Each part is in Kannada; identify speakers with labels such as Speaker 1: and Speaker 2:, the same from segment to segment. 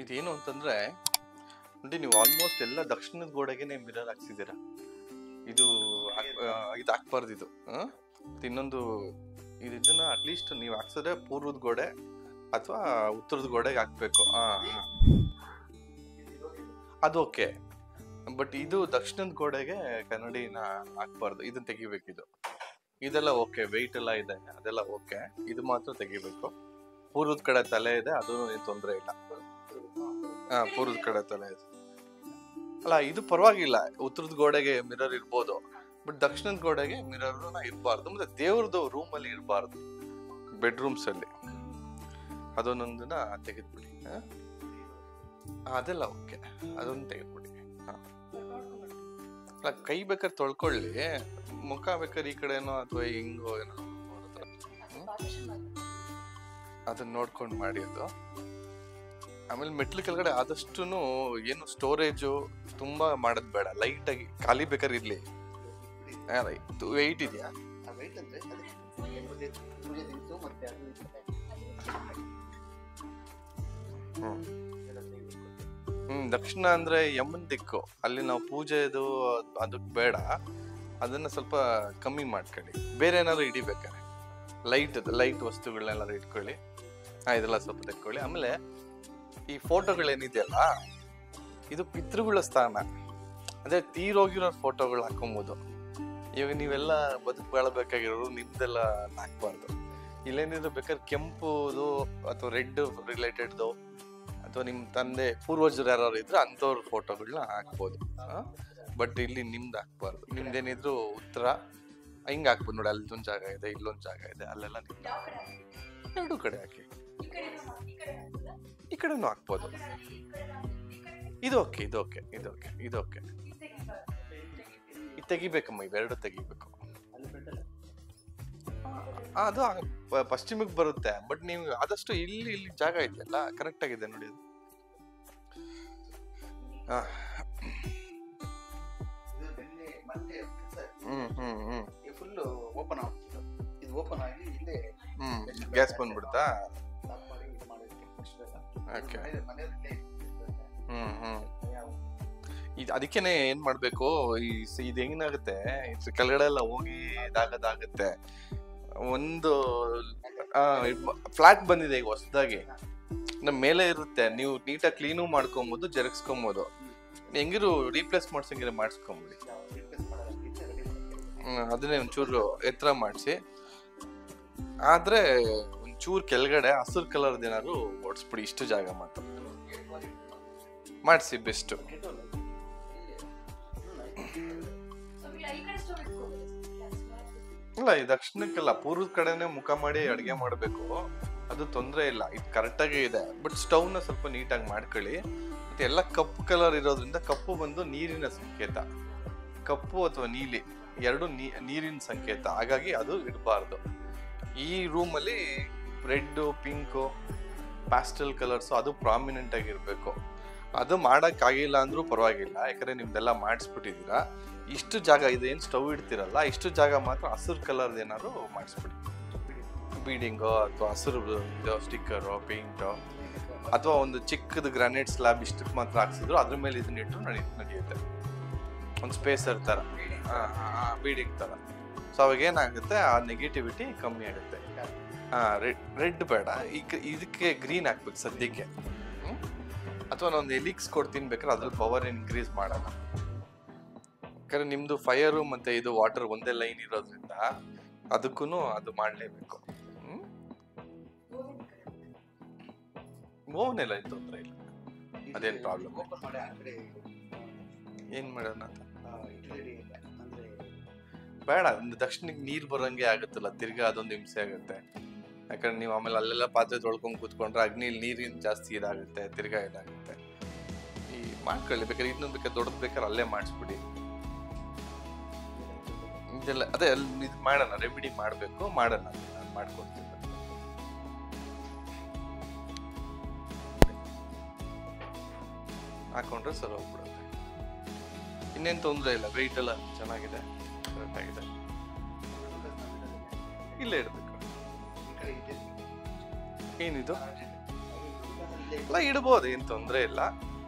Speaker 1: ಇದೇನು ಅಂತಂದ್ರೆ ನೋಡಿ, ನೀವು ಆಲ್ಮೋಸ್ಟ್ ಎಲ್ಲ ದಕ್ಷಿಣದ ಗೋಡೆಗೆನೆ ಮಿರರ್ ಹಾಕ್ಸಿದ್ದೀರಾ. ಇದು ಇದು ಹಾಕ್ಬಾರ್ದು. ಇದು ಇನ್ನೊಂದು ಇದನ್ನ ಅಟ್ಲೀಸ್ಟ್ ನೀವು ಹಾಕ್ಸಿದ್ರೆ ಪೂರ್ವದ ಗೋಡೆ ಅಥವಾ ಉತ್ತರದ ಗೋಡೆಗೆ ಹಾಕ್ಬೇಕು. ಅದು ಓಕೆ, ಬಟ್ ಇದು ದಕ್ಷಿಣದ ಗೋಡೆಗೆ ಕನ್ನಡಿನ ಹಾಕ್ಬಾರ್ದು. ಇದನ್ನ ತೆಗಿಬೇಕಿದು. ಇದೆಲ್ಲ ಓಕೆ, ವೆಯ್ಟ್ ಎಲ್ಲ ಇದೆ, ಅದೆಲ್ಲ ಓಕೆ. ಇದು ಮಾತ್ರ ತೆಗಿಬೇಕು. ಪೂರ್ವದ ಕಡೆ ತಲೆ ಇದೆ, ಅದು ಏನು ತೊಂದರೆ ಇಲ್ಲ. ಪೂರ್ವದ ಕಡೆ ತಲೆ ಇದೆ ಅಲ್ಲ, ಇದು ಪರವಾಗಿಲ್ಲ. ಉತ್ತರದ ಗೋಡೆಗೆ ಮಿರರ್ ಇರ್ಬೋದು, ಬಟ್ ದಕ್ಷಿಣದ ಗೋಡೆಗೆ ಮಿರರ್ನ ಇರಬಾರ್ದು. ಮತ್ತೆ ದೇವ್ರದ್ದು ರೂಮಲ್ಲಿ ಇರಬಾರ್ದು, ಬೆಡ್ರೂಮ್ಸ್ ಅಲ್ಲಿ. ಅದೊಂದೊಂದನ್ನ ತೆಗೆದ್ಬಿಡಿ. ಅದೆಲ್ಲ ಓಕೆ, ಅದೊಂದು ತೆಗೆದ್ಬಿಡಿ. ಕೈ ಬೇಕಾದ್ರೆ ತೊಳ್ಕೊಳ್ಳಿ, ಮುಖ ಬೇಕಾದ್ರೆ ಈ ಕಡೆನೋ ಅಥವಾ ಹಿಂಗೋ ಏನೋ ಅದನ್ನ ನೋಡ್ಕೊಂಡು ಮಾಡಿ. ಅದು ಆಮೇಲೆ ಮೆಟ್ಲು ಕೆಳಗಡೆ ಆದಷ್ಟು ಏನು ಸ್ಟೋರೇಜು ತುಂಬಾ ಮಾಡೋದ್ ಬೇಡ. ಲೈಟ್ ಆಗಿ ಖಾಲಿ ಬೇಕಾದ್ರೆ ಇರ್ಲಿ. ವೆಯ್ಟ್ ಇದೆಯಾ? ದಕ್ಷಿಣ ಅಂದ್ರೆ ಯಮನ್ ದಿಕ್ಕು, ಅಲ್ಲಿ ನಾವು ಪೂಜೆದು ಅದಕ್ಕೆ ಬೇಡ. ಅದನ್ನ ಸ್ವಲ್ಪ ಕಮ್ಮಿ ಮಾಡ್ಕೊಳ್ಳಿ. ಬೇರೆ ಏನಾದ್ರು ಹಿಡಿಬೇಕಾರೆ ಲೈಟ್ ವಸ್ತುಗಳನ್ನೆಲ್ಲ ಇಟ್ಕೊಳ್ಳಿ. ಇದೆಲ್ಲ ಸ್ವಲ್ಪ ತೆಕ್ಕೊಳ್ಳಿ. ಆಮೇಲೆ ಈ ಫೋಟೋಗಳೇನಿದೆಯಲ್ಲ, ಇದು ಪಿತೃಗಳ ಸ್ಥಾನ. ಅದೇ ತೀರೋಗಿರೋ ಫೋಟೋಗಳು ಹಾಕೊಬೋದು. ಇವಾಗ ನೀವೆಲ್ಲ ಬದುಕು ಬಾಳಬೇಕಾಗಿರೋರು ನಿಮ್ದೆಲ್ಲ ಹಾಕ್ಬಾರ್ದು. ಇಲ್ಲೇನಿದ್ರು ಬೇಕಾದ್ರೆ ಕೆಂಪುದು ಅಥವಾ ರೆಡ್ ರಿಲೇಟೆಡ್ದು ಅಥವಾ ನಿಮ್ಮ ತಂದೆ ಪೂರ್ವಜರು ಯಾರು ಇದ್ರೆ ಅಂಥವ್ರ ಫೋಟೋಗಳನ್ನ ಹಾಕ್ಬೋದು. ಬಟ್ ಇಲ್ಲಿ ನಿಮ್ದು ಹಾಕ್ಬಾರ್ದು. ನಿಮ್ದೇನಿದ್ರು ಉತ್ತರ ಹಿಂಗೆ ಹಾಕ್ಬೋದು. ನೋಡಿ, ಅಲ್ಲೊಂದು ಜಾಗ ಇದೆ, ಇಲ್ಲೊಂದು ಜಾಗ ಇದೆ, ಅಲ್ಲೆಲ್ಲ ನಿಮ್ದು ಎರಡು ಕಡೆ ಹಾಕಿ. ಈ ಕಡೆನೂ ಹಾಕ್ಬೋದು. ಇದು ಓಕೆ, ಇದು ಓಕೆ, ಇದು ಓಕೆ, ಇದು ಓಕೆ. ಇದು ತೆಗಿಬೇಕಮ್ಮ, ಇವೆರಡು ತೆಗಿಬೇಕು. ಅದು ಪಶ್ಚಿಮಕ್ಕೆ ಬರುತ್ತೆ, ಬಟ್ ನೀವು ಆದಷ್ಟು ಇಲ್ಲಿ ಜಾಗ ಇದೆಯಲ್ಲ, ಕರೆಕ್ಟ್ ಆಗಿದೆ ನೋಡಿ.
Speaker 2: ಫುಲ್ ಓಪನ್ ಆಗ್ತದೆ. ಇದು ಓಪನ್ ಆಗಿ ಇಲ್ಲೇ
Speaker 1: ಗ್ಯಾಸ್ ಬಂದ್ಬಿಡ್ತಾ? ಅದಕ್ಕೇನೆ ಏನ್ ಮಾಡ್ಬೇಕು, ಇದು ಹೆಂಗಾಗುತ್ತೆ, ಕೆಳಗಡೆ ಎಲ್ಲ ಹೋಗಿ ಇದಾಗತ್ತೆ. ಒಂದು ಫ್ಲಾಟ್ ಬಂದಿದೆ ಈಗ ಹೊಸದಾಗಿ, ನಮ್ಮ ಮೇಲೆ ಇರುತ್ತೆ. ನೀವು ನೀಟಾಗಿ ಕ್ಲೀನು ಮಾಡ್ಕೊಬೋದು, ಜರುಗಿಸ್ಕೊಬೋದು. ಹೆಂಗಿರು ರೀಪ್ಲೇಸ್ ಮಾಡ್ಸಂಗಿರ ಮಾಡಿಸ್ಕೊಂಬಿಡಿ. ಅದನ್ನೇ ಒಂಚೂರು ಎತ್ತರ ಮಾಡಿಸಿ. ಆದ್ರೆ ಒಂಚೂರು ಕೆಳಗಡೆ ಹಸಿರು ಕಲರ್ದು ಏನಾದ್ರು ಓಡಿಸ್ಬಿಡಿ. ಇಷ್ಟು ಜಾಗ ಮಾತ್ರ ಮಾಡಿಸಿ, ಬೆಸ್ಟ್. ಇಲ್ಲ, ಈ ದಕ್ಷಿಣಕ್ಕೆಲ್ಲ ಪೂರ್ವದ ಕಡೆನೆ ಮುಖ ಮಾಡಿ ಅಡ್ಗೆ ಮಾಡ್ಬೇಕು. ಅದು ತೊಂದರೆ ಇಲ್ಲ, ಇದು ಕರೆಕ್ಟಾಗಿ ಇದೆ. ಬಟ್ ಸ್ಟವ್ನ ಸ್ವಲ್ಪ ನೀಟಾಗಿ ಮಾಡ್ಕೊಳ್ಳಿ. ಮತ್ತೆ ಎಲ್ಲ ಕಪ್ಪು ಕಲರ್ ಇರೋದ್ರಿಂದ, ಕಪ್ಪು ಬಂದು ನೀರಿನ ಸಂಕೇತ. ಕಪ್ಪು ಅಥವಾ ನೀಲಿ ಎರಡು ನೀರಿನ ಸಂಕೇತ. ಹಾಗಾಗಿ ಅದು ಇಡಬಾರ್ದು. ಈ ರೂಮಲ್ಲಿ ರೆಡ್, ಪಿಂಕು, ಪ್ಯಾಸ್ಟಲ್ ಕಲರ್ಸ್ ಅದು ಪ್ರಾಮಿನೆಂಟ್ ಆಗಿರ್ಬೇಕು. ಅದು ಮಾಡೋಕ್ಕಾಗಿಲ್ಲ ಅಂದ್ರೂ ಪರವಾಗಿಲ್ಲ, ಯಾಕಂದ್ರೆ ನಿಮ್ದೆಲ್ಲ ಮಾಡಿಸ್ಬಿಟ್ಟಿದ್ದೀರಾ. ಇಷ್ಟು ಜಾಗ ಇದೆ, ಏನು ಸ್ಟವ್ ಇಡ್ತಿರಲ್ಲ, ಇಷ್ಟು ಜಾಗ ಮಾತ್ರ ಹಸಿರು ಕಲರ್ದು ಏನಾದ್ರು ಮಾಡಿಸ್ಬಿಡಿ. ಬೀಡಿಂಗೋ ಅಥವಾ ಹಸಿರು ಸ್ಟಿಕ್ಕರು, ಪೇಂಟು, ಅಥವಾ ಒಂದು ಚಿಕ್ಕದು ಗ್ರಾನೈಟ್ ಸ್ಲ್ಯಾಬ್ ಇಷ್ಟಕ್ಕೆ ಮಾತ್ರ ಹಾಕ್ಸಿದ್ರು ಅದ್ರ ಮೇಲೆ ಇದನ್ನ ಇಟ್ಟು ನಡೆಯುತ್ತೆ. ಒಂದು ಸ್ಪೇಸರ್ ಥರ, ಬೀಡಿಂಗ್ ಥರ. ಸೊ ಅವಾಗ ಏನಾಗುತ್ತೆ, ಆ ನೆಗೆಟಿವಿಟಿ ಕಮ್ಮಿ ಆಗುತ್ತೆ. ರೆಡ್ ಬೇಡ, ಇದಕ್ಕೆ ಗ್ರೀನ್ ಹಾಕ್ಬೇಕು ಸದ್ಯಕ್ಕೆ. ಅಥವಾ ನಾನೊಂದು ಎಲಿಕ್ಸ್ ಕೊಡ್ತೀನಿ ಬೇಕಾದ್ರೆ ಅದ್ರಲ್ಲಿ ಪವರ್ ಇನ್ಕ್ರೀಸ್ ಮಾಡೋಣ. ಯಾಕಂದ್ರೆ ನಿಮ್ದು ಫೈರು ಮತ್ತೆ ಇದು ವಾಟರ್ ಒಂದೇ ಲೈನ್ ಇರೋದ್ರಿಂದ ಅದಕ್ಕೂ ಅದು ಮಾಡಲೇಬೇಕು. ಓವನ್ ಎಲ್ಲ ತೊಂದರೆ ಇಲ್ಲ, ಅದೇನು ಪ್ರಾಬ್ಲಮ್. ಏನ್ ಮಾಡೋಣ ಅಂತ ಬೇಡ. ದಕ್ಷಿಣಕ್ಕೆ ನೀರು ಬರೋಂಗೆ ಆಗುತ್ತಲ್ಲ, ತಿರ್ಗಾ ಅದೊಂದು ಹಿಂಸೆ ಆಗುತ್ತೆ. ಯಾಕಂದ್ರೆ ನೀವು ಆಮೇಲೆ ಅಲ್ಲೆಲ್ಲ ಪಾತ್ರೆ ತೊಳ್ಕೊಂಡು ಕೂತ್ಕೊಂಡ್ರೆ ಅಗ್ನಿಲಿ ನೀರಿನ ಜಾಸ್ತಿ ಇದಾಗುತ್ತೆ, ತಿರ್ಗಾ ಇದಾಗುತ್ತೆ. ಈ ಮಾಡ್ಕೊಳ್ಳಿ ಬೇಕಾದ್ರೆ, ಇನ್ನೊಂದು ಬೇಕಾದ್ರೆ ದೊಡ್ಡದು ಬೇಕಾದ್ರೆ ಅಲ್ಲೇ ಮಾಡಿಸ್ಬಿಡಿ. ಇದೆಲ್ಲ ಅದೇ ಇದು ಮಾಡೋಣ, ರೆಮಿಡಿ ಮಾಡಬೇಕು, ಮಾಡೋಣ. ನಾನು ಮಾಡ್ಕೊಡ್ತೀನಿ. ಹಾಕೊಂಡ್ರೆ ಸರ್ ಹೋಗ್ಬಿಡುತ್ತೆ. ಇನ್ನೇನು ತೊಂದರೆ ಇಲ್ಲ, ವೆಯ್ಟ್ ಎಲ್ಲ ಚೆನ್ನಾಗಿದೆ, ಕರೆಕ್ಟ್ ಆಗಿದೆ. ಇಲ್ಲೇ ಇಡಬೇಕು. ಏನಿದು? ಎಲ್ಲ ಇಡ್ಬೋದು, ಏನ್ ತೊಂದ್ರೆ ಇಲ್ಲ.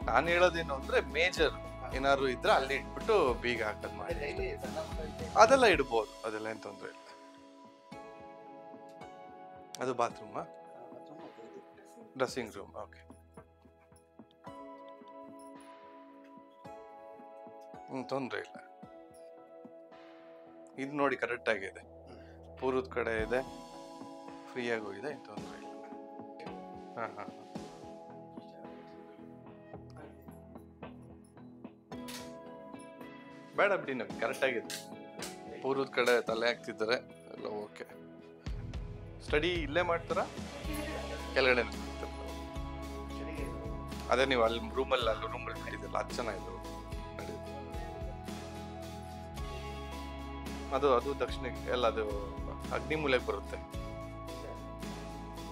Speaker 1: ನಾನು ಹೇಳೋದೇನು ಅಂದ್ರೆ ಮೇಜರ್ ಏನಾದ್ರು ಇದ್ರೆ ಅಲ್ಲಿ ಇಟ್ಬಿಟ್ಟು ಬೀಗ ಹಾಕೋದ್ ಮಾಡಿ, ಅದೆಲ್ಲ ಇಡ್ಬೋದು, ಅದೆಲ್ಲ ಏನ್ ತೊಂದ್ರೆ ಇಲ್ಲ. ಅದು ಬಾತ್ರೂಮಾ? Dressing room, okay. ತೊಂದ್ರೆ ಇಲ್ಲ. ಇದು ನೋಡಿ ಕರೆಕ್ಟ್ ಆಗಿದೆ, ಪೂರ್ವದ ಕಡೆ ಇದೆ, ಫ್ರೀ ಆಗು ಇದೆ, ತೊಂದ್ರೆ ಇಲ್ಲ. ಹಾ ಹಾ ಬೇಡ ಬಿಡಿ, ನಮ್ಗೆ ಕರೆಕ್ಟ್ ಆಗಿದೆ. ಪೂರ್ವದ ಕಡೆ ತಲೆ ಹಾಕ್ತಿದ್ದಾರೆ ಎಲ್ಲ ಓಕೆ. ಸ್ಟಡಿ ಇಲ್ಲೇ ಮಾಡ್ತಾರಾ ಕೆಳಗಡೆ? ಅದೇ ನೀವು ಅಲ್ಲಿ ರೂಮಲ್ಲಿ ಬಿಟ್ಟಿದ್ದಲ್ಲ, ಅದು ಚೆನ್ನಾಗಿತ್ತು. ಅದು ದಕ್ಷಿಣಕ್ಕೆ ಎಲ್ಲ, ಅದು ಅಗ್ನಿ ಮೂಲೆಗೆ ಬರುತ್ತೆ,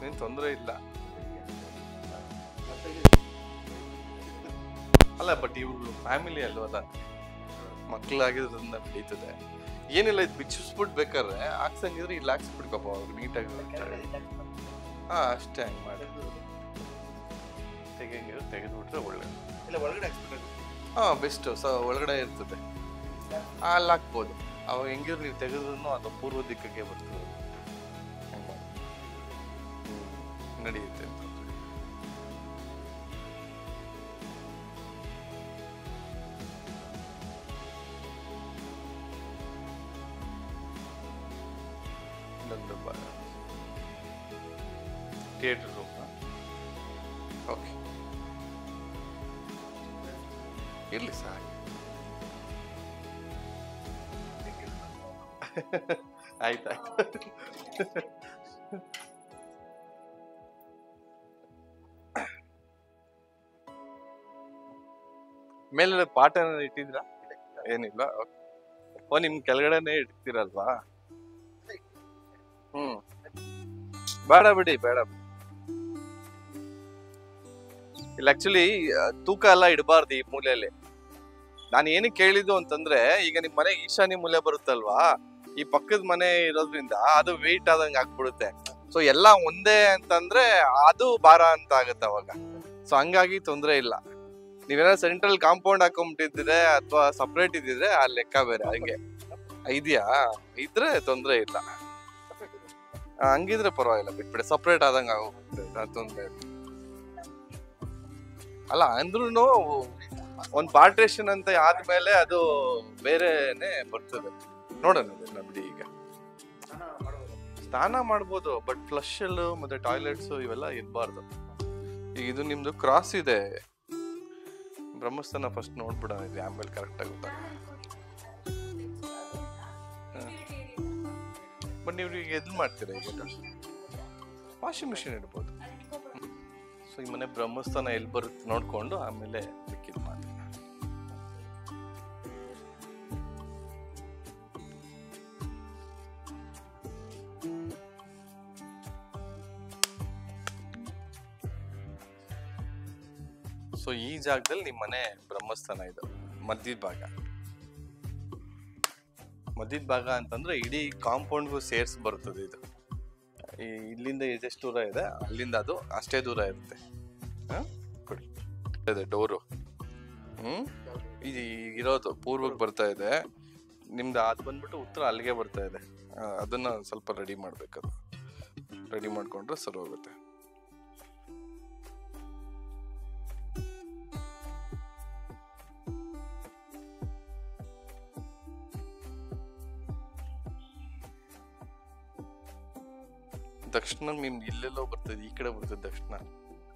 Speaker 1: ಏನ್ ತೊಂದರೆ ಇಲ್ಲ. ಅಲ್ಲ ಬಟ್ ಇವ್ರು ಫ್ಯಾಮಿಲಿ ಅಲ್ವಲ್ಲ, ಮಕ್ಳಾಗಿರೋದ್ರಿಂದ ನಡೀತದೆ. ಏನಿಲ್ಲ, ಇದು ಬಿಚ್ಚಿಸ್ಬಿಟ್ಟು ಬೇಕಾದ್ರೆ ಹಾಕ್ಸಂಗಿದ್ರೆ ಇಲ್ಲಿ ಹಾಕ್ಸ್ಬಿಡ್ಕಪ್ಪ ಅವ್ರು ನೀಟಾಗಿ. ಹಾ ಅಷ್ಟೇ, ಹಂಗೆ ಮಾಡಿ ತೆಗೆದ್ಬಿಟ್ರೆ ಒಳ್ಳೇದು.
Speaker 2: ಇಲ್ಲ ಒಳಗಡೆ ಹಾಕ್ಸ್ಬಿಟ್ಟು.
Speaker 1: ಹಾ ಬೆಸ್ಟ್. ಒಳಗಡೆ ಇರ್ತದೆ, ಅಲ್ಲಿ ಹಾಕ್ಬೋದು. ಅವಾಗ ಹೆಂಗಿದ್ರು ನೀವು ತೆಗೆದ್ರೂ ಅದು ಪೂರ್ವ ದಿಕ್ಕಕ್ಕೆ ಬರ್ತದೆ, ನಡೆಯುತ್ತೆ. ಇನ್ನೊಂದು ಥಿಯೇಟರ್ ರೂಮ್, ಓಕೆ ಇರ್ಲಿ ಸಾಕು. ಆಯ್ತಾಯ್ತು. ಮೇಲೆ ಪಾಠ ಇಟ್ಟಿದ್ರಾ? ಏನಿಲ್ಲ. ಓ ನಿಮ್ ಕೆಳಗಡೆನೆ ಇಡ್ತೀರಲ್ವಾ? ಬೇಡ ಬಿಡಿ, ಬೇಡ. ಇಲ್ಲ ಆಕ್ಚುಲಿ ತೂಕ ಎಲ್ಲ ಇಡಬಾರ್ದು ಈ ಮೂಲೆಯಲ್ಲಿ. ನಾನು ಏನಕ್ಕೆ ಕೇಳಿದ್ದು ಅಂತಂದ್ರೆ, ಈಗ ನಿಮ್ ಮನೆ ಈಶಾನ್ಯ ಮೂಲೆ ಬರುತ್ತಲ್ವಾ, ಈ ಪಕ್ಕದ ಮನೆ ಇರೋದ್ರಿಂದ ಅದು ವೆಯ್ಟ್ ಆದಂಗೆ ಆಗ್ಬಿಡುತ್ತೆ. ಸೊ ಎಲ್ಲ ಒಂದೇ ಅಂತಂದ್ರೆ ಅದು ಭಾರ ಅಂತ ಆಗುತ್ತೆ ಅವಾಗ. ಸೊ ಹಂಗಾಗಿ ತೊಂದ್ರೆ ಇಲ್ಲ. ನೀವೇನಾದ್ರು ಸೆಂಟ್ರಲ್ ಕಾಂಪೌಂಡ್ ಹಾಕೊಂಡ್ಬಿಟ್ಟಿದ್ರೆ ಅಥವಾ ಸಪ್ರೇಟ್ ಇದ್ದಿದ್ರೆ ಆ ಲೆಕ್ಕ ಬೇರೆ. ಹಂಗೆ ಇದೆಯಾ? ಇದ್ರೆ ತೊಂದ್ರೆ ಇಲ್ಲ, ಹಂಗಿದ್ರೆ ಪರವಾಗಿಲ್ಲ, ಬಿಟ್ಬಿಡಿ. ಸಪ್ರೇಟ್ ಆದಂಗ ಆಗೋಗುತ್ತೆ, ತೊಂದ್ರೆ ಇಲ್ಲ. ಅಲ್ಲ ಅಂದ್ರೂ ಒಂದ್ ಪಾರ್ಟೇಷನ್ ಅಂತ ಆದ್ಮೇಲೆ ಅದು ಬೇರೆನೆ ಬರ್ತದೆ. ನೋಡೋಣ ಬಿಡಿ. ಈಗ ಸ್ನಾನ ಮಾಡ್ಬೋದು, ಬಟ್ ಫ್ಲಶ್ ಮತ್ತೆ ಟಾಯ್ಲೆಟ್ಸ್ ಇವೆಲ್ಲ ಇರಬಾರ್ದು. ಈಗ ಇದು ನಿಮ್ದು ಕ್ರಾಸ್ ಇದೆ, ಬ್ರಹ್ಮಸ್ಥಾನ ಫಸ್ಟ್ ನೋಡ್ಬಿಡೋಣ, ಇದು ಆಮೇಲೆ ಕರೆಕ್ಟ್ ಆಗುತ್ತೆ. ಬಟ್ ನೀವು ಈಗ ಎಲ್ಲಿ ಮಾಡ್ತೀರಾ? ಈಗ ವಾಷಿಂಗ್ ಮಿಷಿನ್ ಇಡ್ಬೋದು. ಸೊ ಈ ಮನೆ ಬ್ರಹ್ಮಸ್ಥಾನ ಎಲ್ಲಿ ಬರುತ್ತೆ ನೋಡ್ಕೊಂಡು ಆಮೇಲೆ ಮಿಕ್ಕಿದ್ ಮಾಡಿ. ಸೊ ಈ ಜಾಗದಲ್ಲಿ ನಿಮ್ಮ ಮನೆ ಬ್ರಹ್ಮಸ್ಥಾನ ಇದು, ಮಧ್ಯದ ಭಾಗ ಅಂತಂದ್ರೆ ಇಡೀ ಕಾಂಪೌಂಡ್ಗೂ ಸೇರ್ಸಿ ಬರ್ತದೆ ಇದು. ಇಲ್ಲಿಂದ ಎಷ್ಟು ದೂರ ಇದೆ ಅಲ್ಲಿಂದ ಅದು ಅಷ್ಟೇ ದೂರ ಇರುತ್ತೆ. ಕೊಡಿ ಡೋರು. ಇದು ಇರೋದು ಪೂರ್ವಕ್ಕೆ ಬರ್ತಾ ಇದೆ, ನಿಮ್ದು ಅದು ಬಂದ್ಬಿಟ್ಟು ಉತ್ತರ ಅಲ್ಲಿಗೆ ಬರ್ತಾ ಇದೆ. ಅದನ್ನ ಸ್ವಲ್ಪ ರೆಡಿ ಮಾಡ್ಬೇಕದು. ರೆಡಿ ಮಾಡ್ಕೊಂಡ್ರೆ ಸರಿ ಹೋಗುತ್ತೆ. ದಕ್ಷಿಣ ನಿಮ್ಗೆ ಇಲ್ಲೆಲ್ಲೋ ಬರ್ತದೆ, ಈ ಕಡೆ ಬರ್ತದೆ ದಕ್ಷಿಣ.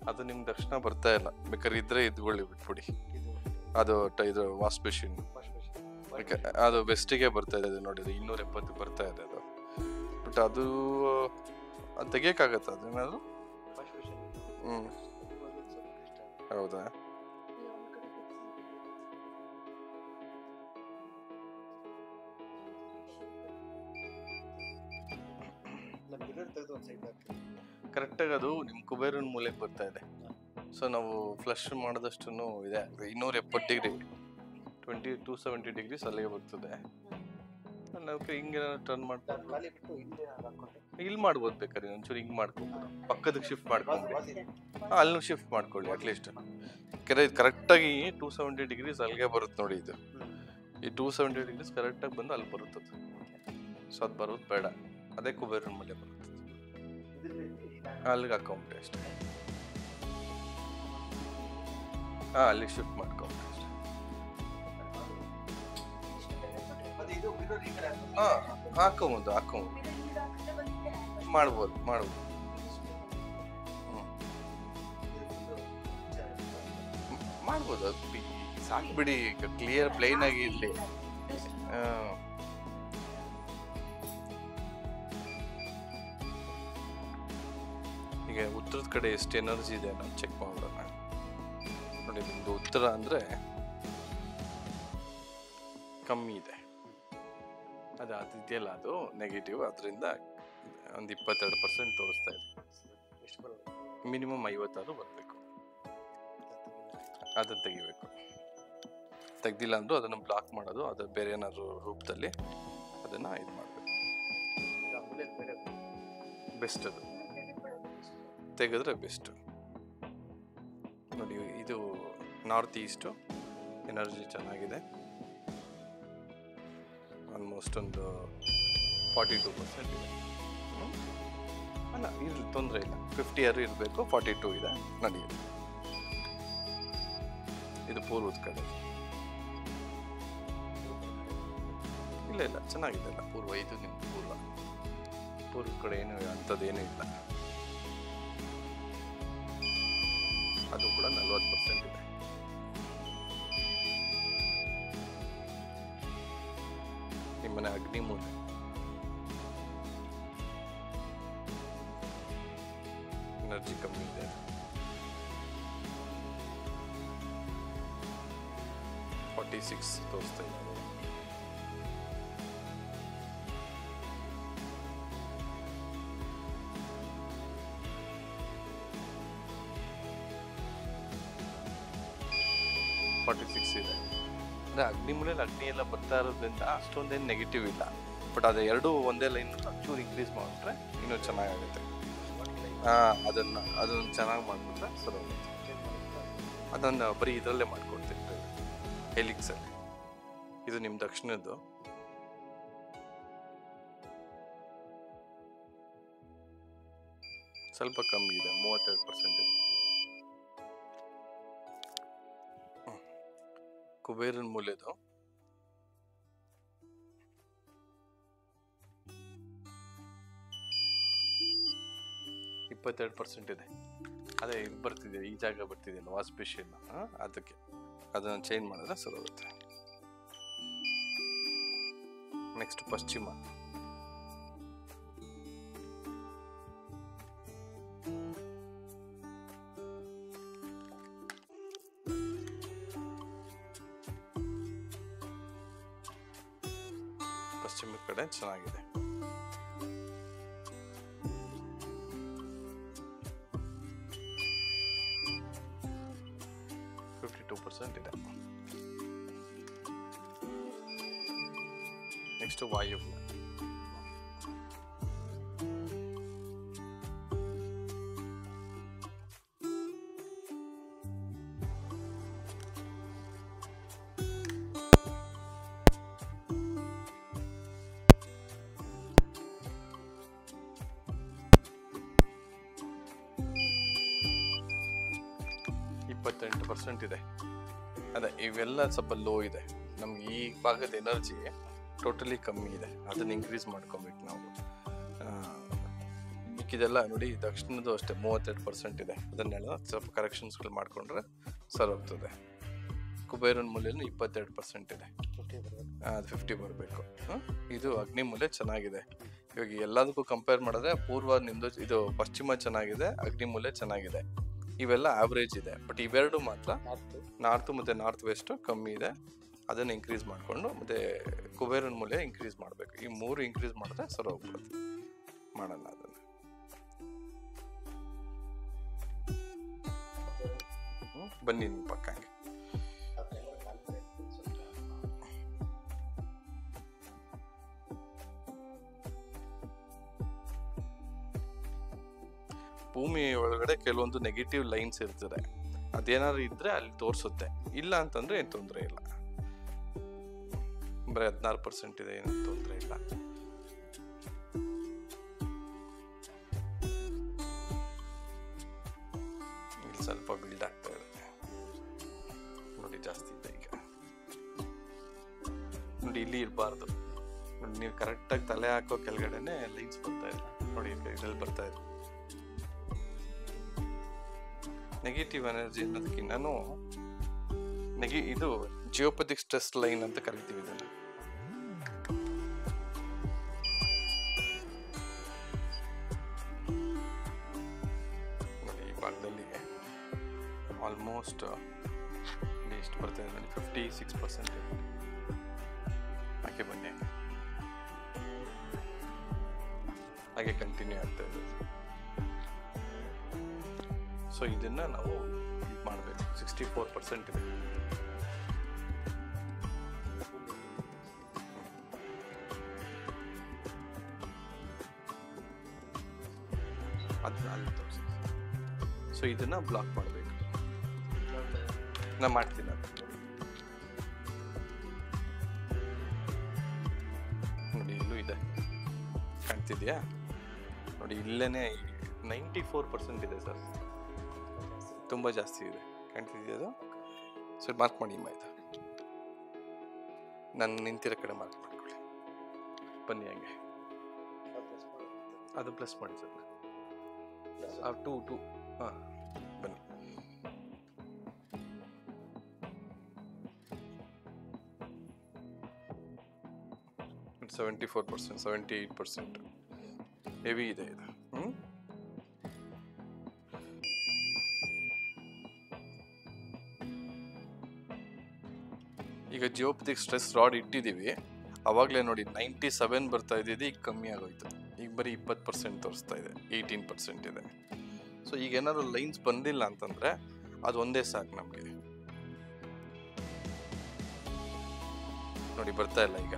Speaker 1: ಅದು ನಿಮ್ಗೆ ದಕ್ಷಿಣ ಬರ್ತಾ ಇಲ್ಲ, ಬೇಕಾದ್ರೆ ಇದ್ರೆ ಇದ್ಕೊಳ್ಳಿ, ಬಿಟ್ಬಿಡಿ. ಅದು ಇದು ವಾಶ್ ಮೆಷಿನ್ ಅದು ವೆಸ್ಟಿಗೆ ಬರ್ತಾ ಇದೆ ನೋಡಿ, 270 ಬರ್ತಾ ಇದೆ ಅದು. ಬಟ್ ಅದು ತೆಗಿಯಕ್ಕಾಗತ್ತ ಅದೇನಾದ್ರು? ಹೌದಾ? ಕರೆಕ್ಟಾಗಿ ಅದು ನಿಮ್ ಕುಬೇರನ ಮೂಲೆಗೆ ಬರ್ತಾ ಇದೆ. ಸೊ ನಾವು ಫ್ಲಶ್ ಮಾಡಿದಷ್ಟು ಇದೆ, 270 ಡಿಗ್ರಿ 270 ಡಿಗ್ರೀಸ್ ಅಲ್ಲಿಗೆ ಬರ್ತದೆ. ನಾವು ಹಿಂಗೆ ಟರ್ನ್ ಮಾಡ್ಕೊಂಡು
Speaker 2: ಖಾಲಿ ಬಿಟ್ಟು ಇಲ್ಲಿ ಹಾಕೊಂಡೆ
Speaker 1: ಇಲ್ಲಿ ಮಾಡ್ಬೋದು ಬೇಕಾದ್ರೆ ಒಂಚೂರು ಹಿಂಗೆ ಮಾಡ್ಕೊಂಡು ಪಕ್ಕದಕ್ಕೆ ಶಿಫ್ಟ್ ಮಾಡ್ಕೊಂಡು ಅಲ್ಲೂ ಶಿಫ್ಟ್ ಮಾಡ್ಕೊಳ್ಳಿ ಅಟ್ಲೀಸ್ಟ್. ಯಾಕಂದ್ರೆ ಇದು ಕರೆಕ್ಟಾಗಿ 270 ಡಿಗ್ರೀಸ್ ಅಲ್ಲಿಗೆ ಬರುತ್ತೆ ನೋಡಿ. ಇದು ಈ 270 ಡಿಗ್ರೀಸ್ ಕರೆಕ್ಟಾಗಿ ಬಂದು ಅಲ್ಲಿ ಬರುತ್ತದೆ. ಸೊ ಅದು ಬರೋದು ಬೇಡ, ಅದೇ ಕುಬೇರನ ಮೇಲೆ ಬರುತ್ತದೆ. ಅಲ್ಲಿಗೆ ಹಾಕೊಂಬಿಟ್ಟೆ ಅಷ್ಟೇ. ಅಲ್ಲಿ ಶಿಫ್ಟ್ ಮಾಡ್ಕೊಂಬಿಟ್ಟೆ ಅಷ್ಟೇ. ಹಾಕೊಂಬೋದು ಮಾಡ್ಬೋದು ಮಾಡ್ಬೋದು. ಅದು ಸಾಕು ಬಿಡಿ, ಕ್ಲಿಯರ್ ಪ್ಲೇನ್ ಆಗಿ ಇರ್ಲಿ. ಈಗ ಉತ್ತರದ ಕಡೆ ಎಷ್ಟು ಎನರ್ಜಿ ಇದೆ ನಾವು ಚೆಕ್ ಮಾಡೋಣ ನೋಡಿ. ನಿಮ್ದು ಉತ್ತರ ಅಂದ್ರೆ ಕಮ್ಮಿ ಇದೆ, ಅದು ಇದೆಯಲ್ಲ ಅದು ನೆಗೆಟಿವ್, ಅದರಿಂದ ಒಂದು 22% ತೋರಿಸ್ತಾ ಇದೆ. ಮಿನಿಮಮ್ 56 ಬರಬೇಕು. ಅದನ್ನು ತೆಗಿಬೇಕು. ತೆಗ್ದಿಲ್ಲ ಅಂದ್ರೂ ಅದನ್ನು ಬ್ಲಾಕ್ ಮಾಡೋದು, ಅದು ಬೇರೆ ಏನಾದ್ರು ರೂಪದಲ್ಲಿ ಅದನ್ನು ಇದು ಮಾಡಬೇಕು. ಬೆಸ್ಟ್, ಅದು ತೆಗೆದ್ರೆ ಬೆಸ್ಟು ನೋಡಿ. ಇದು ನಾರ್ತ್ ಈಸ್ಟು ಎನರ್ಜಿ ಚೆನ್ನಾಗಿದೆ. ಆಲ್ಮೋಸ್ಟ್ ಒಂದು 42% ಇದೆ. ಅಲ್ಲ ಇರಲಿ, ತೊಂದರೆ ಇಲ್ಲ. 50 ಯಾರು ಇರಬೇಕು, 42 ಇದೆ, ನಡೆಯುತ್ತೆ. ಇದು ಪೂರ್ವದ ಕಡೆ. ಇಲ್ಲ ಚೆನ್ನಾಗಿದೆ ಅಲ್ಲ ಪೂರ್ವ. ಇದು ನಿಮ್ಮ ಪೂರ್ವದ ಕಡೆ ಏನು ಅಂಥದ್ದೇನೂ ಇಲ್ಲ. ಅದು ಕೂಡ 40% ಇದೆ. ನಿಮ್ಮನೆ ಅಗ್ನಿ ಮೂಲೆ ಎನರ್ಜಿ ಕಮ್ಮಿ ಇದೆ. ತೋರಿಸ್ತಾ ಇದ್ದಾರೆ. ಇದೆ. ಅಂದ್ರೆ ಅಗ್ನಿ ಮೂಲೆಯಲ್ಲಿ ಅಗ್ನಿ ಎಲ್ಲ ಬರ್ತಾ ಇರೋದ್ರಿಂದ ಅಷ್ಟೊಂದೇನು ನೆಗೆಟಿವ್ ಇಲ್ಲ. ಬಟ್ ಅದು ಎರಡು ಒಂದೇ ಲೈನ್ ಚೂರು ಇನ್ಕ್ರೀಸ್ ಮಾಡಿಬಿಟ್ರೆ ಇನ್ನೂ ಚೆನ್ನಾಗಾಗುತ್ತೆ. ಅದನ್ನು ಚೆನ್ನಾಗಿ ಮಾಡಿಬಿಟ್ರೆ ಸರಿ ಹೋಗುತ್ತೆ. ಅದನ್ನು ಬರೀ ಇದರಲ್ಲೇ ಮಾಡ್ಕೊಡ್ತೀನಿ, ಹೆಲಿಕ್ಸಲ್ಲಿ. ಇದು ನಿಮ್ಮ ದಕ್ಷಿಣದ್ದು. ಸ್ವಲ್ಪ ಕಮ್ಮಿ ಇದೆ, 32% ಇದೆ. ಕುಬೇರನ ಮೂಲೆದು 22% ಇದೆ. ಅದೇ ಇದು ಬರ್ತಿದೆ, ಈ ಜಾಗ ಬರ್ತಿದೆ ವಾಸ್ಪೇಷನ್, ಅದಕ್ಕೆ ಅದನ್ನು ಚೇಂಜ್ ಮಾಡಿದ್ರೆ ಸರಿ ಹೋಗುತ್ತೆ. ನೆಕ್ಸ್ಟ್ ಪಶ್ಚಿಮ. ಪಶ್ಚಿಮ ಕಡೆ ಚೆನ್ನಾಗಿದೆ. ಇದೆ. ನೆಕ್ಸ್ಟ್ ವಾಯು. ಇದೆ. ಅದೇ ಇವೆಲ್ಲ ಸ್ವಲ್ಪ ಲೋ ಇದೆ. ನಮ್ಗೆ ಈ ಭಾಗದ ಎನರ್ಜಿ ಟೋಟಲಿ ಕಮ್ಮಿ ಇದೆ, ಅದನ್ನ ಇನ್ಕ್ರೀಸ್ ಮಾಡ್ಕೊಬೇಕು ನಾವು. ಮಿಕ್ಕಿದೆಲ್ಲ ನೋಡಿ, ದಕ್ಷಿಣದ್ದು ಅಷ್ಟೇ 32% ಇದೆ. ಅದನ್ನೆಲ್ಲ ಸ್ವಲ್ಪ ಕರೆಕ್ಷನ್ಸ್ಗಳು ಮಾಡಿಕೊಂಡ್ರೆ ಸರಿ ಹೋಗ್ತದೆ. ಕುಬೇರನ ಮೂಲೆಯಲ್ಲಿ 22% ಇದೆ, ಅದು 50 ಬರಬೇಕು. ಇದು ಅಗ್ನಿ ಮೂಲೆ ಚೆನ್ನಾಗಿದೆ. ಇವಾಗ ಎಲ್ಲದಕ್ಕೂ ಕಂಪೇರ್ ಮಾಡಿದ್ರೆ ಪೂರ್ವ ನಿಮ್ದು ಇದು ಪಶ್ಚಿಮ ಚೆನ್ನಾಗಿದೆ, ಅಗ್ನಿ ಮೂಲೆ ಚೆನ್ನಾಗಿದೆ. ಇವೆಲ್ಲ ಆವ್ರೇಜ್ ಇದೆ. ಬಟ್ ಇವೆರಡು ಮಾತ್ರ ನಾರ್ತ್ ಮತ್ತು ನಾರ್ತ್ ವೆಸ್ಟ್ ಕಮ್ಮಿ ಇದೆ. ಅದನ್ನು ಇನ್ಕ್ರೀಸ್ ಮಾಡಿಕೊಂಡು ಮತ್ತೆ ಕುಬೇರನ ಮೂಲೆ ಇನ್ಕ್ರೀಸ್ ಮಾಡಬೇಕು. ಈ ಮೂರು ಇನ್ಕ್ರೀಸ್ ಮಾಡಿದ್ರೆ ಸರಿ ಹೋಗ್ಬಿಡುತ್ತೆ. ಮಾಡೋಣ ಅದನ್ನು. ಬನ್ನಿ ನಿಮ್ಮ ಪಕ್ಕ ಹಂಗೆ. ಭೂಮಿ ಒಳಗಡೆ ಕೆಲವೊಂದು ನೆಗೆಟಿವ್ ಲೈನ್ಸ್ ಇರ್ತದೆ, ಅದೇನಾದ್ರು ಇದ್ರೆ ಅಲ್ಲಿ ತೋರಿಸುತ್ತೆ. ಇಲ್ಲ ಅಂತಂದ್ರೆ ಏನು ತೊಂದರೆ ಇಲ್ಲ. ಬರೀ 16% ಇದೆ, ಏನು ತೊಂದರೆ ಇಲ್ಲ. ಇಲ್ಲಿ ಸ್ವಲ್ಪ ಬಿಲ್ಡ್ ಆಗ್ತಾ ಇದೆ ನೋಡಿ, ಜಾಸ್ತಿ ಇದೆ ಈಗ ನೋಡಿ. ಇಲ್ಲಿ ಇರಬಾರ್ದು ನೋಡಿ, ನೀವು ಕರೆಕ್ಟಾಗಿ ತಲೆ ಹಾಕೋ ಕೆಳಗಡೆನೆ ಲೈನ್ಸ್ ಬರ್ತಾ ಇದೆ ನೋಡಿ, ಇದರಲ್ಲಿ ಬರ್ತಾ ಇದೆ. ನೆಗೆಟಿವ್ ಎನರ್ಜಿ ಅನ್ನೋದಕ್ಕಿಂತನೂ ಇದು ಜಿಯೋಪಥಿಕ್ ಸ್ಟ್ರೆಸ್ ಲೈನ್ ಅಂತ ಕರಿತೀವಿ ಇದನ್ನು. ನೋಡಿ ಈ ಭಾಗದಲ್ಲಿ ಆಲ್ಮೋಸ್ಟ್ ಎಷ್ಟು ಬರ್ತಾ ಇದೆ ನೋಡಿ, 56% ಹಾಗೆ ಬನ್ನಿ, ಹಾಗೆ ಕಂಟಿನ್ಯೂ ಆಗ್ತಾ ಇದೆ. ಸೊ ಇದನ್ನ ನಾವು ಮಾಡಬೇಕು. 64% ಇದೆ. ಅಲ್ಲಿ ತೋರಿಸಿ. ಸೊ ಇದನ್ನ ಬ್ಲಾಕ್ ಮಾಡಬೇಕು. ನಾ ಮಾಡ್ತೀನಿ ಅದು ನೋಡಿ, ಇಲ್ಲೂ ಇದೆ, ಕಾಣ್ತಿದ್ಯಾ ನೋಡಿ, ಇಲ್ಲೇನೆ 94% ಇದೆ ಸರ್, ತುಂಬಾ ಜಾಸ್ತಿ ಇದೆ, ಕಾಣ್ತಿದ್ಯಾ ಅದು? ಸರ್ ಮಾರ್ಕ್ ಮಾಡಿ ಆಯ್ತಾ, ನಾನು ನಿಂತಿರೋ ಕಡೆ ಮಾರ್ಕ್ ಮಾಡ್ಕೊಳ್ಳಿ. ಬನ್ನಿ ಹಂಗೆ, ಅದು ಪ್ಲಸ್ ಮಾಡಿ ಸರ್. 2 ಹಾಂ ಬನ್ನಿ. It's 74%, 78% ಹೆವಿ ಇದೆ ಇದು. ಈಗ ಜಿಯೋಪಥಿಕ್ ಸ್ಟ್ರೆಸ್ ರಾಡ್ ಇಟ್ಟಿದ್ದೀವಿ, ಅವಾಗಲೇ ನೋಡಿ 97 ಬರ್ತಾ ಇದ್ದಿದ್ದು, ಈಗ ಕಮ್ಮಿ ಆಗೋಯ್ತು, ಈಗ ಬರೀ 20% ತೋರಿಸ್ತಾ ಇದೆ, 18% ಇದೆ. ಸೊ ಈಗ ಏನಾದ್ರು ಲೈನ್ಸ್ ಬಂದಿಲ್ಲ ಅಂತಂದ್ರೆ ಅದು ಒಂದೇ ಸಾಕು ನಮಗೆ. ನೋಡಿ ಬರ್ತಾ ಇಲ್ಲ ಈಗ,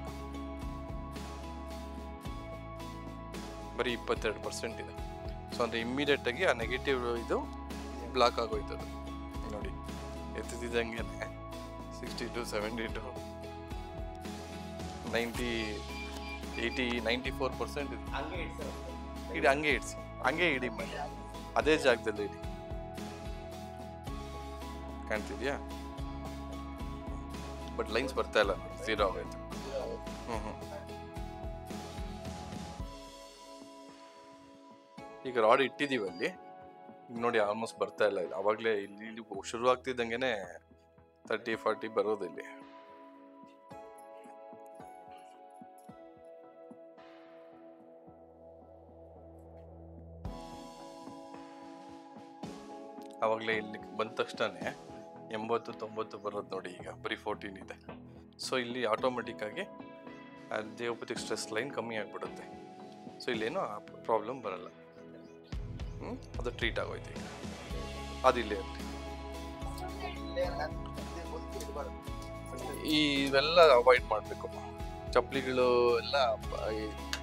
Speaker 1: ಬರೀ 22% ಇದೆ. ಸೊ ಅಂದ್ರೆ ಇಮ್ಮಿಡಿಯೇಟ್ ಆಗಿ ಆ ನೆಗೆಟಿವ್ ಇದು ಬ್ಲಾಕ್ ಆಗೋಯ್ತದು ನೋಡಿ, ಎತ್ತಿದಂಗೆ 62, 72, 90, 80, 94% ಇಡಿ. ಹಂಗೆ ಇಡ್ಸಿ, ಹಂಗೆ ಇಡಿ ಮಾಡಿ, ಅದೇ ಜಾಗದಲ್ಲಿ ಇಡಿ. ಕಾಣ್ತಿದ್ಯಾ? ಬಟ್ ಲೈನ್ಸ್ ಬರ್ತಾ ಇಲ್ಲ, 0 ಆಗೋಯ್ತು. ಈಗ ರಾಡ್ ಇಟ್ಟಿದೀವಿ ಅಲ್ಲಿ, ನೋಡಿ ಆಲ್ಮೋಸ್ಟ್ ಬರ್ತಾ ಇಲ್ಲ ಇದು. ಅವಾಗಲೇ ಇಲ್ಲಿ ಶುರು ಆಗ್ತಿದ್ದಂಗೆನೆ 30-40 ಬರೋದು ಇಲ್ಲಿ. ಅವಾಗಲೇ ಇಲ್ಲಿ ಬಂದ ತಕ್ಷಣ 80-90 ಬರೋದು ನೋಡಿ, ಈಗ ಬರೀ 14 ಇದೆ. ಸೊ ಇಲ್ಲಿ ಆಟೋಮೆಟಿಕ್ ಆಗಿ ಜಿಯೋಪಥಿಕ್ ಸ್ಟ್ರೆಸ್ ಲೈನ್ ಕಮ್ಮಿ ಆಗಿಬಿಡುತ್ತೆ. ಸೊ ಇಲ್ಲೇನೋ ಪ್ರಾಬ್ಲಮ್ ಬರಲ್ಲ. ಅದು ಟ್ರೀಟ್ ಆಗೋಯ್ತು ಈಗ. ಅದಿಲ್ಲೇ ಇರಲಿ. ಇವೆಲ್ಲ ಅವಾಯ್ಡ್ ಮಾಡಬೇಕು. ಚಪ್ಪಲಿಗಳು ಎಲ್ಲ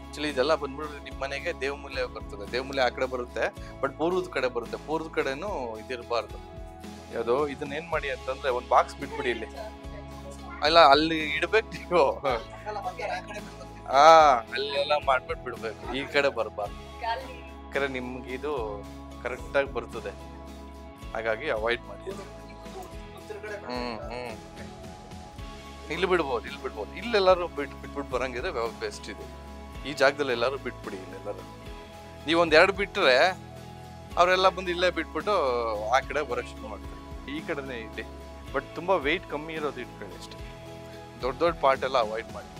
Speaker 1: ಆಕ್ಚುಲಿ ಇದೆಲ್ಲ ಬಂದ್ಬಿಟ್ರೆ ನಿಮ್ಮ ಮನೆಗೆ ದೇವಮೂಲೆ ಬರ್ತದೆ. ದೇವಮೂಲೆ ಆ ಕಡೆ ಬರುತ್ತೆ, ಬಟ್ ಪೂರ್ವದ ಕಡೆ ಬರುತ್ತೆ. ಪೂರ್ವದ ಕಡೆನೂ ಇದಿರಬಾರ್ದು. ಯಾವುದೋ ಇದನ್ನ ಏನ್ ಮಾಡಿ ಅಂತಂದ್ರೆ ಒಂದು ಬಾಕ್ಸ್ ಬಿಟ್ಬಿಡಿ ಇಲ್ಲಿ. ಅಲ್ಲ ಅಲ್ಲಿ ಇಡ್ಬೇಕು ನೀವು. ಅಲ್ಲೆಲ್ಲ ಮಾಡ್ಬಿಟ್ಟು ಬಿಡ್ಬೇಕು, ಈ ಕಡೆ ಬರಬಾರ್ದು. ಯಾಕಂದ್ರೆ ನಿಮ್ಗೆ ಇದು ಕರೆಕ್ಟಾಗಿ ಬರ್ತದೆ, ಹಾಗಾಗಿ ಅವಾಯ್ಡ್ ಮಾಡಿ. ಇಲ್ಲಿ ಬಿಡ್ಬೋದು. ಇಲ್ಲೆಲ್ಲರೂ ಬಿಟ್ಬಿಟ್ಟು ಬರಂಗಿದ್ರೆ ಬೆಸ್ಟ್ ಇದು. ಈ ಜಾಗದಲ್ಲಿ ಎಲ್ಲರೂ ಬಿಟ್ಬಿಡಿ. ಇಲ್ಲೆಲ್ಲರೂ ನೀವೊಂದು 2 ಬಿಟ್ರೆ ಅವರೆಲ್ಲ ಬಂದು ಇಲ್ಲೇ ಬಿಟ್ಬಿಟ್ಟು ಆ ಕಡೆ ಬರೋಕ್ಕೆ ಶುರು ಮಾಡ್ತಾರೆ. ಈ ಕಡೆನೇ ಇಲ್ಲಿ, ಬಟ್ ತುಂಬಾ ವೆಯ್ಟ್ ಕಮ್ಮಿ ಇರೋದು ಇಟ್ಕೊಳ್ಳಿ ಅಷ್ಟೇ. ದೊಡ್ಡ ಪಾರ್ಟ್ ಎಲ್ಲ ಅವಾಯ್ಡ್ ಮಾಡಿ.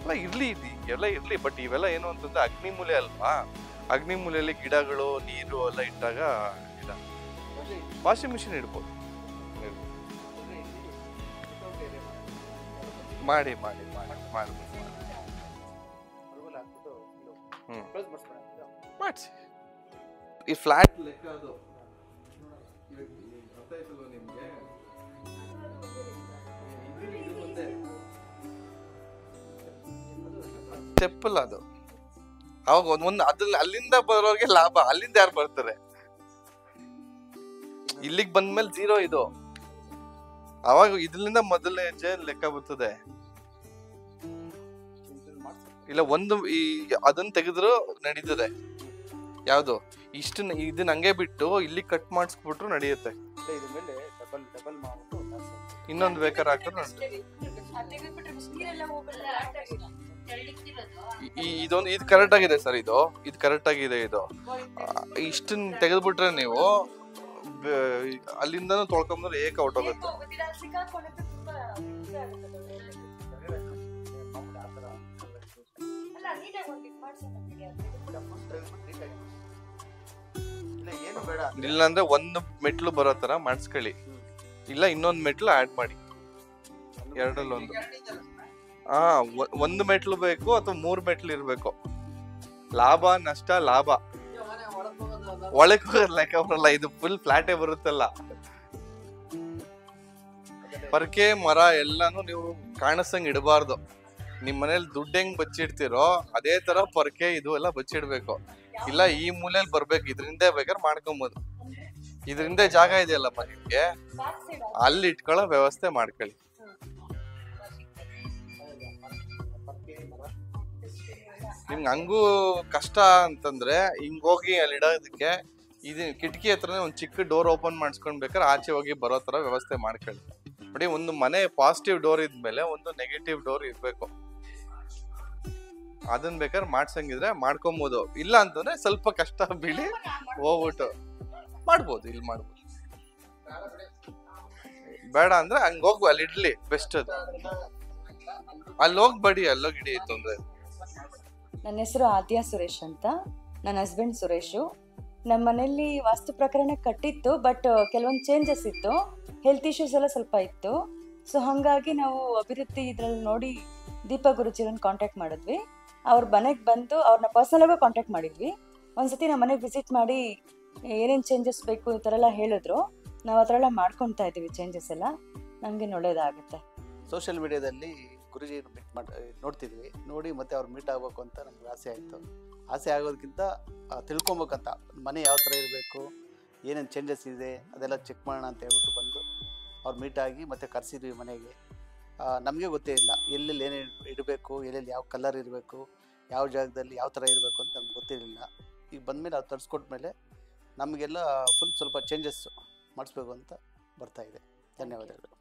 Speaker 1: ಅಲ್ಲ ಇರ್ಲಿ, ಎಲ್ಲ ಇರ್ಲಿ, ಬಟ್ ಇವೆಲ್ಲ ಏನು ಅಂತಂದ್ರೆ ಅಗ್ನಿಮೂಲೆ ಅಲ್ವಾ. ಅಗ್ನಿಮೂಲೆಯಲ್ಲಿ ಗಿಡಗಳು, ನೀರು ಎಲ್ಲ ಇಟ್ಟಾಗ ಗಿಡ. ವಾಷಿಂಗ್ ಮಿಷಿನ್ ಇಡ್ಬೋದು. ಮಾಡಿ ಮಾಡಿಸಿ. ಈ ಫ್ಲಾಟ್ ಲೆಕ್ಕ ಅದು ನಿಮ್ಗೆ ಸ್ಟೆಪ್ ಅಲ್ಲ ಅದು. ಅವಾಗ ಒಂದ್ ಅದ್ರಲ್ಲಿ ಅಲ್ಲಿಂದ ಬರೋರ್ಗೆ ಲಾಭ, ಅಲ್ಲಿಂದ ಯಾರು ಬರ್ತಾರೆ? ಇಲ್ಲಿಗೆ ಬಂದ್ಮೇಲೆ 0 ಇದು. ಅವಾಗ ಇದ್ರಿಂದ ಮೊದಲನೇ ಹೆಜ್ಜೆ ಲೆಕ್ಕ ಬರ್ತದೆ. ಇಲ್ಲ ಒಂದು ಅದನ್ನ ತೆಗೆದ್ರು ನಡೀತದೆ. ಯಾವ್ದು ಇದನ್ನ ಹಂಗೆ ಬಿಟ್ಟು ಇಲ್ಲಿ ಕಟ್ ಮಾಡಿಸ್ಬಿಟ್ರು ನಡೆಯುತ್ತೆ.
Speaker 2: ಇದ್ರ ಮೇಲೆ ಡಬಲ್ ಮಾಡ್ಬಿಟ್ಟು
Speaker 1: ಇನ್ನೊಂದು ಬೇಕಾದ್ರೆ ಹಾಕಿದ್ರು ಇದೊಂದು ಇದು ಕರೆಕ್ಟ್ ಆಗಿದೆ ಸರ್. ಇದು ಕರೆಕ್ಟ್ ಆಗಿದೆ. ಇದು ಇಷ್ಟನ್ನ ತೆಗೆದ್ಬಿಟ್ರೆ ನೀವು ಅಲ್ಲಿಂದನೂ ತೊಳ್ಕೊಂಡ್ರೆ ಏಕ ಔಟ್ ಹೋಗುತ್ತೆ. ಇಲ್ಲ ಅಂದ್ರೆ ಒಂದು ಮೆಟ್ಲು ಬರೋ ತರ ಮಾಡಿಸ್ಕೊಳ್ಳಿ, ಇಲ್ಲ ಇನ್ನೊಂದು ಮೆಟ್ಲು ಆಡ್ ಮಾಡಿ. ಎರಡರಲ್ಲಿ ಒಂದು. ಒಂದು ಮೆಟ್ಲು ಬೇಕು ಅಥವಾ 3 ಮೆಟ್ಲು ಇರ್ಬೇಕು. ಲಾಭ ನಷ್ಟ ಲಾಭ. ಒಳಕ್ ಲೆಕ್ಕ ಬರಲ್ಲ, ಇದು ಫುಲ್ ಫ್ಲಾಟೇ ಬರುತ್ತಲ್ಲ. ಪರ್ಕೆ ಮರ ಎಲ್ಲಾನು ನೀವು ಕಾಣಿಸಂಗ್ ಇಡಬಾರ್ದು. ನಿಮ್ ಮನೇಲಿ ದುಡ್ಡು ಹೆಂಗ್ ಬಚ್ಚಿಡ್ತಿರೋ ಅದೇ ತರ ಪರ್ಕೆ ಇದು ಎಲ್ಲ ಬಚ್ಚಿಡ್ಬೇಕು. ಇಲ್ಲ ಈ ಮೂಲೆಯಲ್ಲಿ ಬರ್ಬೇಕು, ಇದರಿಂದ ಬೇಕಾದ್ರೆ ಮಾಡ್ಕೊಬೋದು. ಇದರಿಂದ ಜಾಗ ಇದೆಯಲ್ಲಮ್ಮ ನಿಮ್ಗೆ, ಅಲ್ಲಿ ಇಟ್ಕೊಳ್ಳೋ ವ್ಯವಸ್ಥೆ ಮಾಡ್ಕೊಳ್ಳಿ. ನಿಮ್ಗೆ ಹಂಗೂ ಕಷ್ಟ ಅಂತಂದ್ರೆ ಹಿಂಗ್ ಹೋಗಿ ಅಲ್ಲಿ ಇಡೋದಕ್ಕೆ ಕಿಟಕಿ ಹತ್ರನೇ ಒಂದ್ ಚಿಕ್ಕ ಡೋರ್ ಓಪನ್ ಮಾಡಿಸ್ಕೊಂಡ್ ಬೇಕಾದ್ರೆ ಆಚೆ ಹೋಗಿ ಬರೋ ತರ ವ್ಯವಸ್ಥೆ ಮಾಡ್ಕೊಳ್ಳಿ. ನೋಡಿ, ಒಂದು ಮನೆ ಪಾಸಿಟಿವ್ ಡೋರ್ ಇದ್ಮೇಲೆ ಒಂದು ನೆಗೆಟಿವ್ ಡೋರ್ ಇರ್ಬೇಕು. ಅದನ್ನ ಬೇಕಾದ್ರೆ ಮಾಡ್ಸಂಗಿದ್ರೆ ಮಾಡ್ಕೊಬೋದು. ಇಲ್ಲ ಅಂತಂದ್ರೆ ಸ್ವಲ್ಪ ಕಷ್ಟ ಬೀಳಿ ಹೋಗ್ಬಿಟ್ಟು ಮಾಡ್ಬೋದು. ಇಲ್ಲಿ ಮಾಡ್ಬೋದು. ಬೇಡ ಅಂದ್ರೆ ಹಂಗ ಹೋಗು, ಅಲ್ಲಿ ಇಡ್ಲಿ ಬೆಸ್ಟ್. ಅದು ಅಲ್ಲಿ ಹೋಗ್ಬೇಡಿ, ಅಲ್ಲೋಗಿ ಇಡಿ ತೊಂದ್ರೆ.
Speaker 3: ನನ್ನ ಹೆಸರು ಆದ್ಯಾ ಸುರೇಶ್ ಅಂತ. ನನ್ನ ಹಸ್ಬೆಂಡ್ ಸುರೇಶು. ನಮ್ಮ ಮನೆಯಲ್ಲಿ ವಾಸ್ತು ಪ್ರಕರಣ ಕಟ್ಟಿತ್ತು, ಬಟ್ ಕೆಲವೊಂದು ಚೇಂಜಸ್ ಇತ್ತು. ಹೆಲ್ತ್ ಇಶ್ಯೂಸ್ ಎಲ್ಲ ಸ್ವಲ್ಪ ಇತ್ತು. ಸೊ ಹಾಗಾಗಿ ನಾವು ಅಭಿವೃದ್ಧಿ ಇದ್ರಲ್ಲಿ ನೋಡಿ ದೀಪಾ ಗುರುಜಿರನ್ನ ಕಾಂಟ್ಯಾಕ್ಟ್ ಮಾಡಿದ್ವಿ. ಅವ್ರ ಮನೆಗೆ ಬಂದು ಅವ್ರನ್ನ ಪರ್ಸನಲಾಗೂ ಕಾಂಟ್ಯಾಕ್ಟ್ ಮಾಡಿದ್ವಿ. ಒಂದ್ಸತಿ ನಮ್ಮ ಮನೆಗೆ ವಿಸಿಟ್ ಮಾಡಿ ಏನೇನು ಚೇಂಜಸ್ ಬೇಕು ಈ ಥರ ಎಲ್ಲ ಹೇಳಿದ್ರು. ನಾವು ಆ ಥರ ಎಲ್ಲ ಮಾಡ್ಕೊತಾ ಇದ್ದೀವಿ. ಚೇಂಜಸ್ ಎಲ್ಲ ನಮಗೆ ಒಳ್ಳೇದಾಗುತ್ತೆ.
Speaker 2: ಸೋಷಿಯಲ್ ಮೀಡಿಯಾದಲ್ಲಿ ಗುರುಜಿ ನೋಡ್ತಿದ್ವಿ. ನೋಡಿ ಮತ್ತೆ ಅವ್ರು ಮೀಟ್ ಆಗಬೇಕು ಅಂತ ನಮ್ಗೆ ಆಸೆ ಆಯಿತು. ಆಸೆ ಆಗೋದಕ್ಕಿಂತ ತಿಳ್ಕೊಬೇಕಂತ, ಮನೆ ಯಾವ ಥರ ಇರಬೇಕು, ಏನೇನು ಚೇಂಜಸ್ ಇದೆ ಅದೆಲ್ಲ ಚೆಕ್ ಮಾಡೋಣ ಅಂತ ಹೇಳ್ಬಿಟ್ಟು ಬಂದು ಅವ್ರು ಮೀಟ್ ಆಗಿ ಮತ್ತೆ ಕರೆಸಿದ್ವಿ ಮನೆಗೆ. ನಮಗೆ ಗೊತ್ತೇ ಇಲ್ಲ ಎಲ್ಲೆಲ್ಲಿ ಏನೇನು ಇಡಬೇಕು, ಎಲ್ಲೆಲ್ಲಿ ಯಾವ ಕಲರ್ ಇರಬೇಕು, ಯಾವ ಜಾಗದಲ್ಲಿ ಯಾವ ಥರ ಇರಬೇಕು ಅಂತ ನಮ್ಗೆ ಗೊತ್ತಿರಲಿಲ್ಲ. ಈಗ ಬಂದಮೇಲೆ ಅವ್ರು ತರಿಸ್ಕೊಟ್ಮೇಲೆ ನಮಗೆಲ್ಲ ಫುಲ್ ಸ್ವಲ್ಪ ಚೇಂಜಸ್ ಮಾಡಿಸ್ಬೇಕು ಅಂತ ಬರ್ತಾಯಿದೆ. ಧನ್ಯವಾದಗಳು.